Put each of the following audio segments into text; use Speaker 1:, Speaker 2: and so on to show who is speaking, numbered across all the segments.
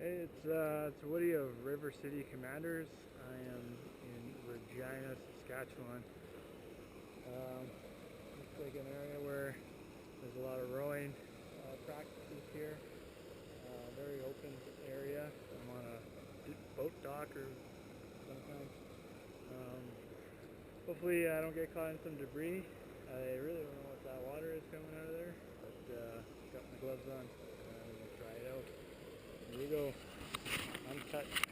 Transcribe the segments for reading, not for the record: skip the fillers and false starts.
Speaker 1: Hey, it's Woody of River City Commanders. I am in Regina, Saskatchewan. It's like an area where there's a lot of rowing practices here. Very open area. I'm on a boat dock or sometimes. Hopefully I don't get caught in some debris. I really don't know what that water is coming out of there, but got my gloves on. I'm gonna try it out. Here we go. Untouched.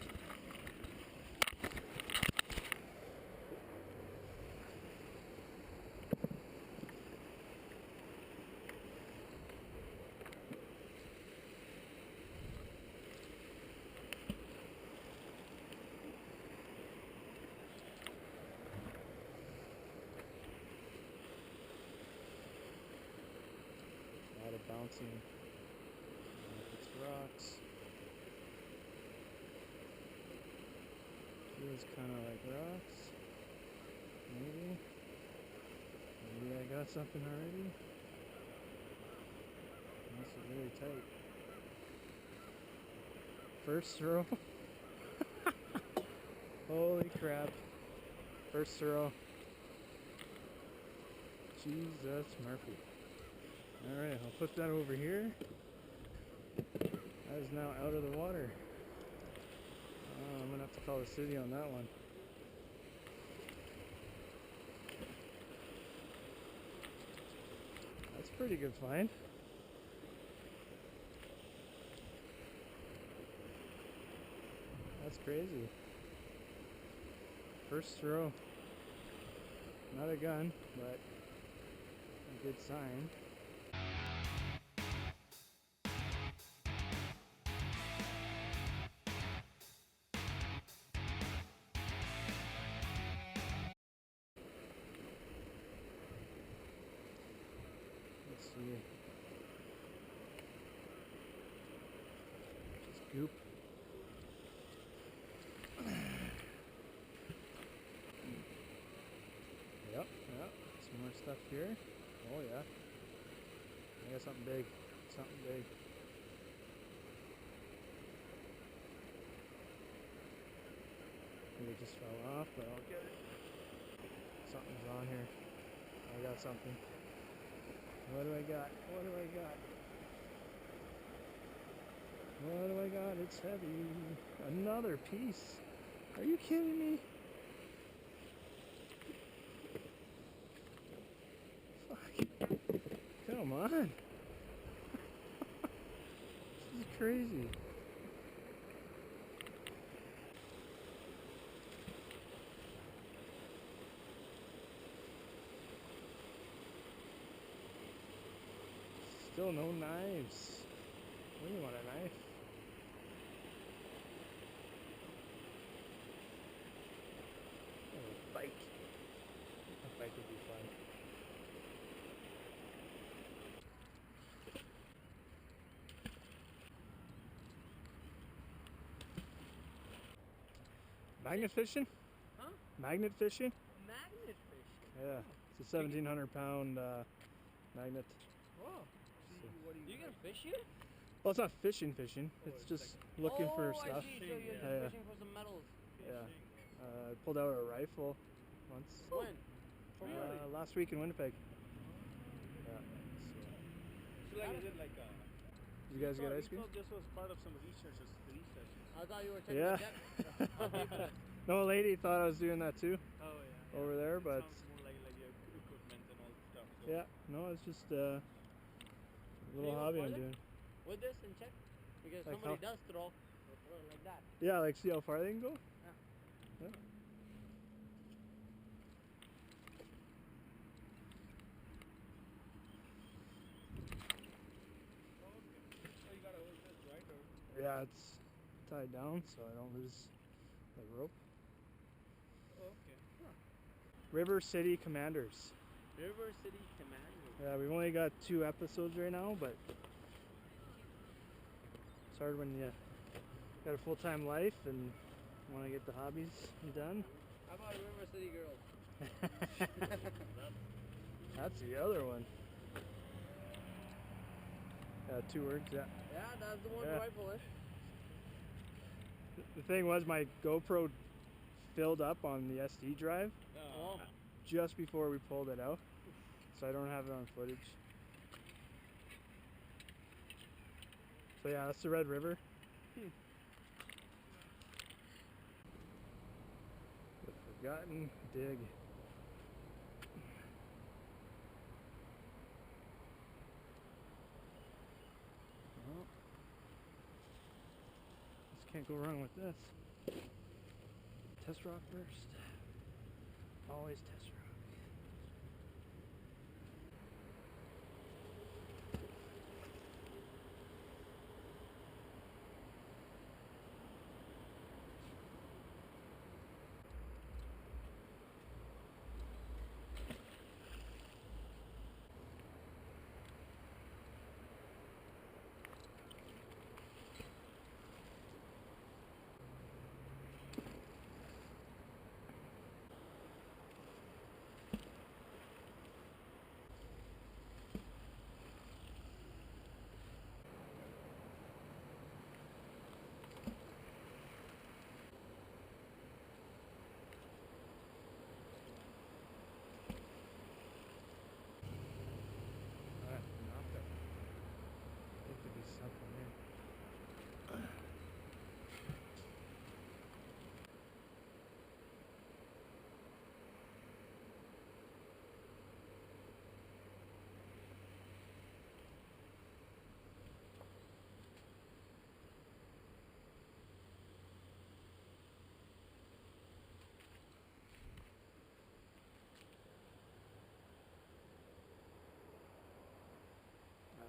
Speaker 1: A lot of bouncing. It's rocks. Feels kind of like rocks. Maybe. Maybe I got something already. This is really tight. First throw. Holy crap. First throw. Jesus Murphy. Alright, I'll put that over here. That is now out of the water. I'm gonna have to call the city on that one. That's a pretty good find. That's crazy. First throw. Not a gun, but a good sign. Let's see. Just goop. Yep. Some more stuff here. Oh yeah. I got something big. Something big. Maybe it just fell off, but I'll get it. Something's on here. I got something. What do I got? What do I got? What do I got? It's heavy. Another piece. Are you kidding me? Fuck. Come on. This is crazy. Still no knives. When you want a knife? Oh, a bike. A bike would be fun. Magnet fishing?
Speaker 2: Huh?
Speaker 1: Magnet fishing?
Speaker 2: Magnet fish?
Speaker 1: Yeah. It's a 1,700 pound magnet.
Speaker 2: Whoa.
Speaker 1: So,
Speaker 2: What are you gonna fish here?
Speaker 1: well, it's not fishing. It's just like looking for stuff.
Speaker 2: I see. So you're just
Speaker 1: Yeah.
Speaker 2: fishing for some metals.
Speaker 1: Yeah. I pulled out a rifle once.
Speaker 2: When? Really?
Speaker 1: Last week in Winnipeg. Yeah.
Speaker 3: So like, is it like a...
Speaker 1: Did you guys get ice cream?
Speaker 3: I thought this was part of some research.
Speaker 2: I thought you were taking
Speaker 1: Yeah.
Speaker 2: a depth.
Speaker 1: No, a lady thought I was doing that too
Speaker 3: Oh yeah.
Speaker 1: over there, but
Speaker 3: Sounds more like your equipment and all stuff. So.
Speaker 1: yeah, no, it's just a little hobby I'm doing.
Speaker 2: With this and check? Because
Speaker 1: Like
Speaker 2: somebody
Speaker 1: how-
Speaker 2: does throw it like that.
Speaker 1: Yeah, like see how far they can go. Yeah.
Speaker 3: So you gotta hold this, right? Or...
Speaker 1: Yeah, it's tied down so I don't lose the rope.
Speaker 3: Oh, okay. Huh.
Speaker 1: River City Commanders.
Speaker 2: River City Commander.
Speaker 1: Yeah, we've only got 2 episodes right now, but it's hard when you got a full-time life and want to get the hobbies done.
Speaker 2: How about River City Girls?
Speaker 1: That's the other one. 2 words, yeah.
Speaker 2: Yeah, that's the one
Speaker 1: Yeah.
Speaker 2: rifle, eh?
Speaker 1: thing was my GoPro filled up on the SD drive
Speaker 2: Oh.
Speaker 1: just before we pulled it out, so I don't have it on footage. So yeah, that's the Red River. The Forgotten Dig. Well, just can't go wrong with this. Test rock first. Always test rock.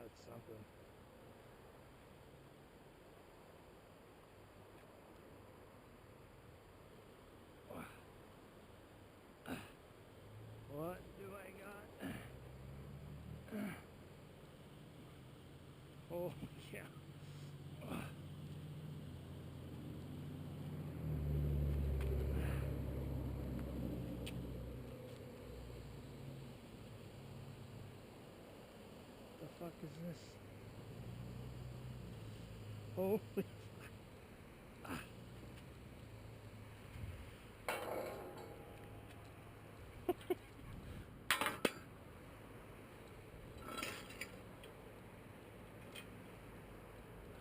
Speaker 1: That's something. What do I got? Oh yeah. The fuck is this? Holy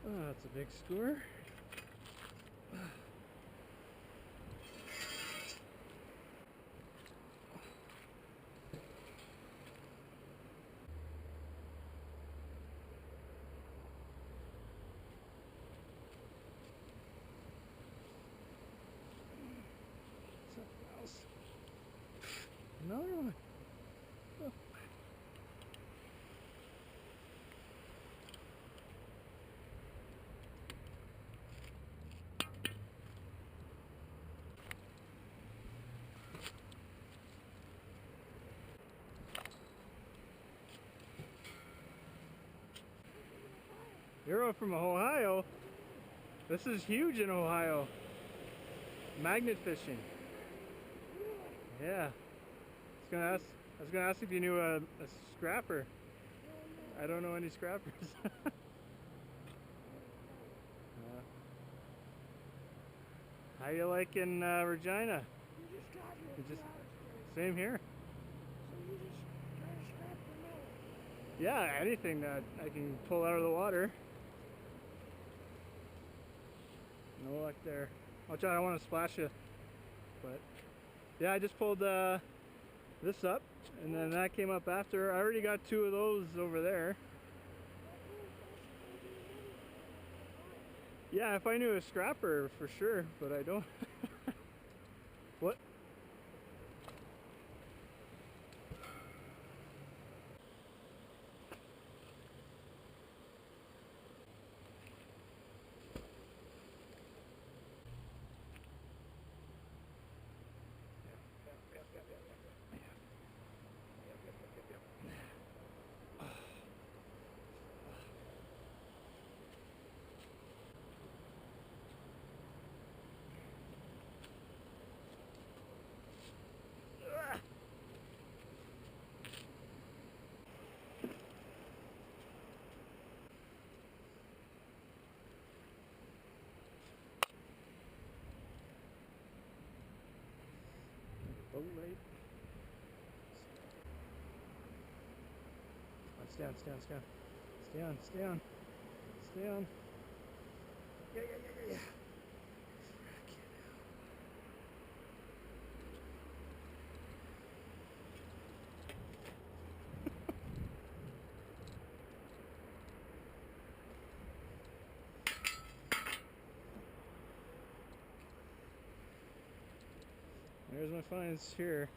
Speaker 1: oh, that's a big skewer. Something else. Another one. Oh. You're from Ohio. This is huge in Ohio. Magnet fishing. Yeah. I was gonna ask if you knew a scrapper. I don't know any scrappers. How you liking Regina?
Speaker 4: You just got here.
Speaker 1: You
Speaker 4: 2
Speaker 1: just-
Speaker 4: hours ago.
Speaker 1: Same here.
Speaker 4: So you just try to scrap the metal.
Speaker 1: Yeah, anything that I can pull out of the water. No luck there. Watch out, I don't want to splash you. But yeah, I just pulled this up, and then that came up after. I already got 2 of those over there. Yeah, if I knew a scrapper for sure, but I don't. What? Oh, right. Stay on, stay on, stay on. Stay on, stay on. Stay on. Yeah, yeah, yeah, yeah, yeah. There's my finds here.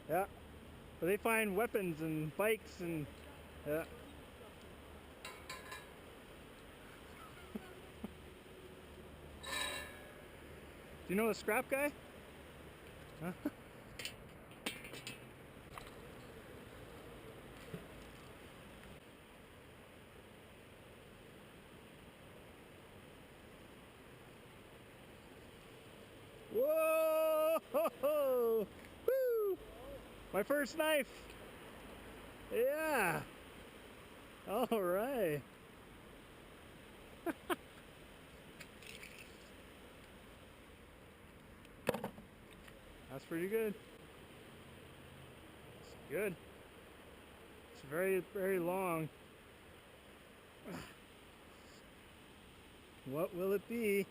Speaker 1: Yeah. But they find weapons and bikes and yeah. Do you know the scrap guy? Huh? Whoa! Woo! My first knife! Yeah! All right. That's pretty good. It's good. It's very, very long. What will it be?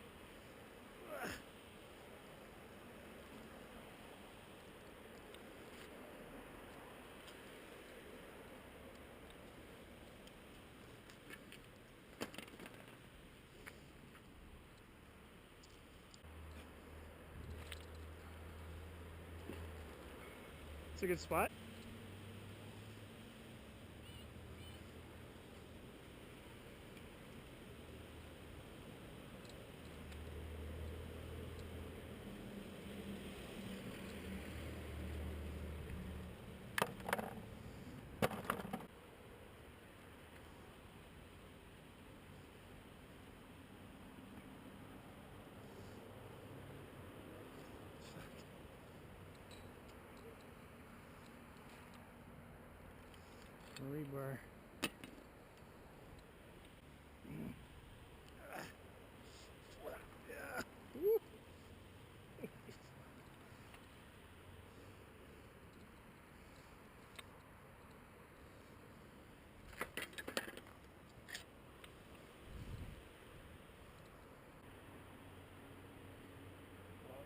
Speaker 1: It's a good spot. Rebar.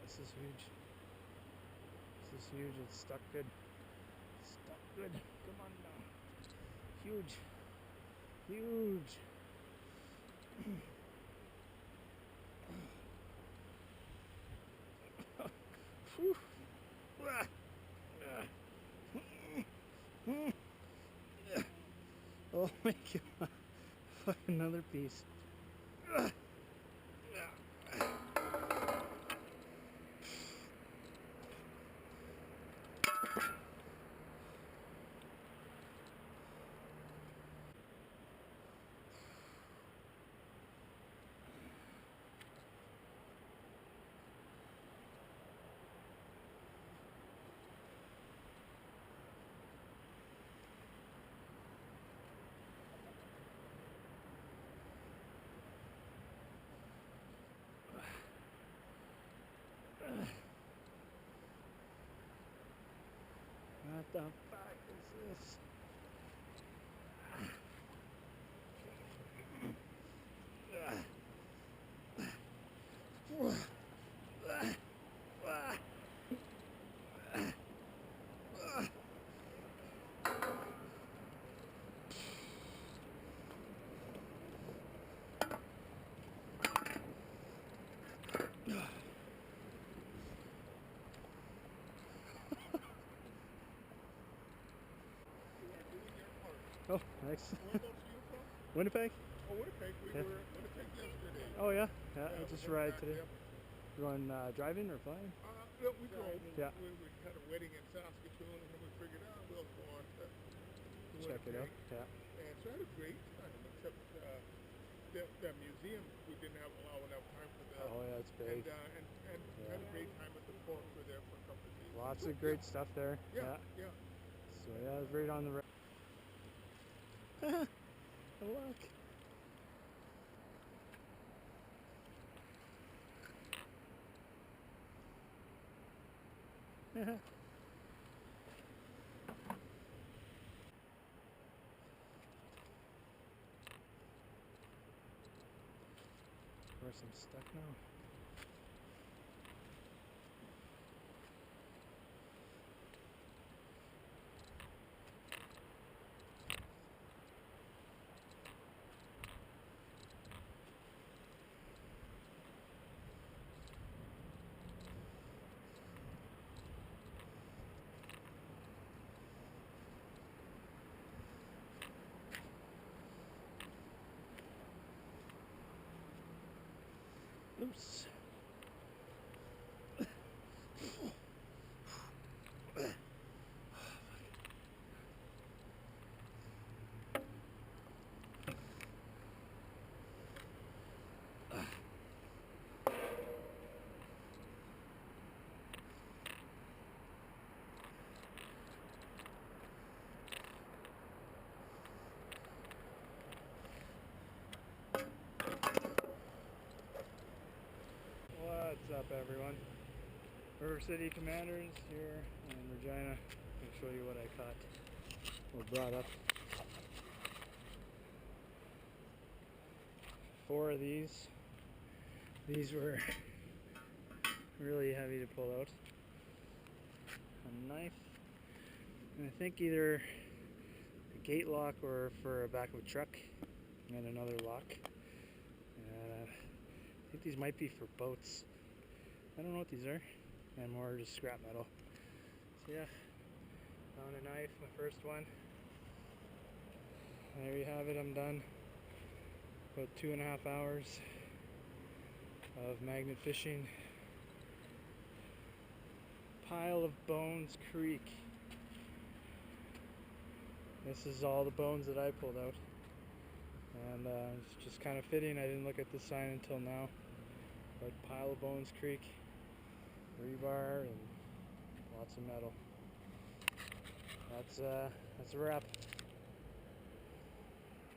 Speaker 1: This is huge. This is huge. It's stuck good. Stuck good. Come on now. Huge. Huge. Whew. Oh my god. Another piece. What the fuck is this? Oh, nice.
Speaker 3: Whereabouts are you from?
Speaker 1: Winnipeg?
Speaker 4: Winnipeg. We
Speaker 1: Yeah.
Speaker 4: were in Winnipeg yesterday.
Speaker 1: Oh yeah, yeah.
Speaker 4: Yeah,
Speaker 1: I just
Speaker 4: we went
Speaker 1: arrived
Speaker 4: back,
Speaker 1: today.
Speaker 4: yep.
Speaker 1: You going driving or flying?
Speaker 4: No, we drove.
Speaker 1: Yeah.
Speaker 4: We had a wedding in Saskatoon, and then we figured, we'll go on to
Speaker 1: Check it out.
Speaker 4: Winnipeg.
Speaker 1: Yeah.
Speaker 4: And so I had a great time, except the museum, we didn't allow enough time for that.
Speaker 1: Oh yeah, it's big.
Speaker 4: And had a great time at the fort. We were there for a couple of days.
Speaker 1: Lots of great stuff there.
Speaker 4: Yeah,
Speaker 1: Yeah.
Speaker 4: yeah.
Speaker 1: So yeah, it's right on the road. Look. Where's some stuck now? Loose. What's up, everyone? River City Commanders here in Regina. I'll show you what I caught or brought up. 4 of these. These were really heavy to pull out. A knife, and I think either a gate lock or for a back of a truck, and another lock. I think these might be for boats. I don't know what these are, and more just scrap metal. So yeah, found a knife, my first one. There you have it, I'm done. About 2.5 hours of magnet fishing. Pile of Bones Creek. This is all the bones that I pulled out. And it's just kind of fitting, I didn't look at the sign until now. But Pile of Bones Creek, rebar, and lots of metal. That's a wrap.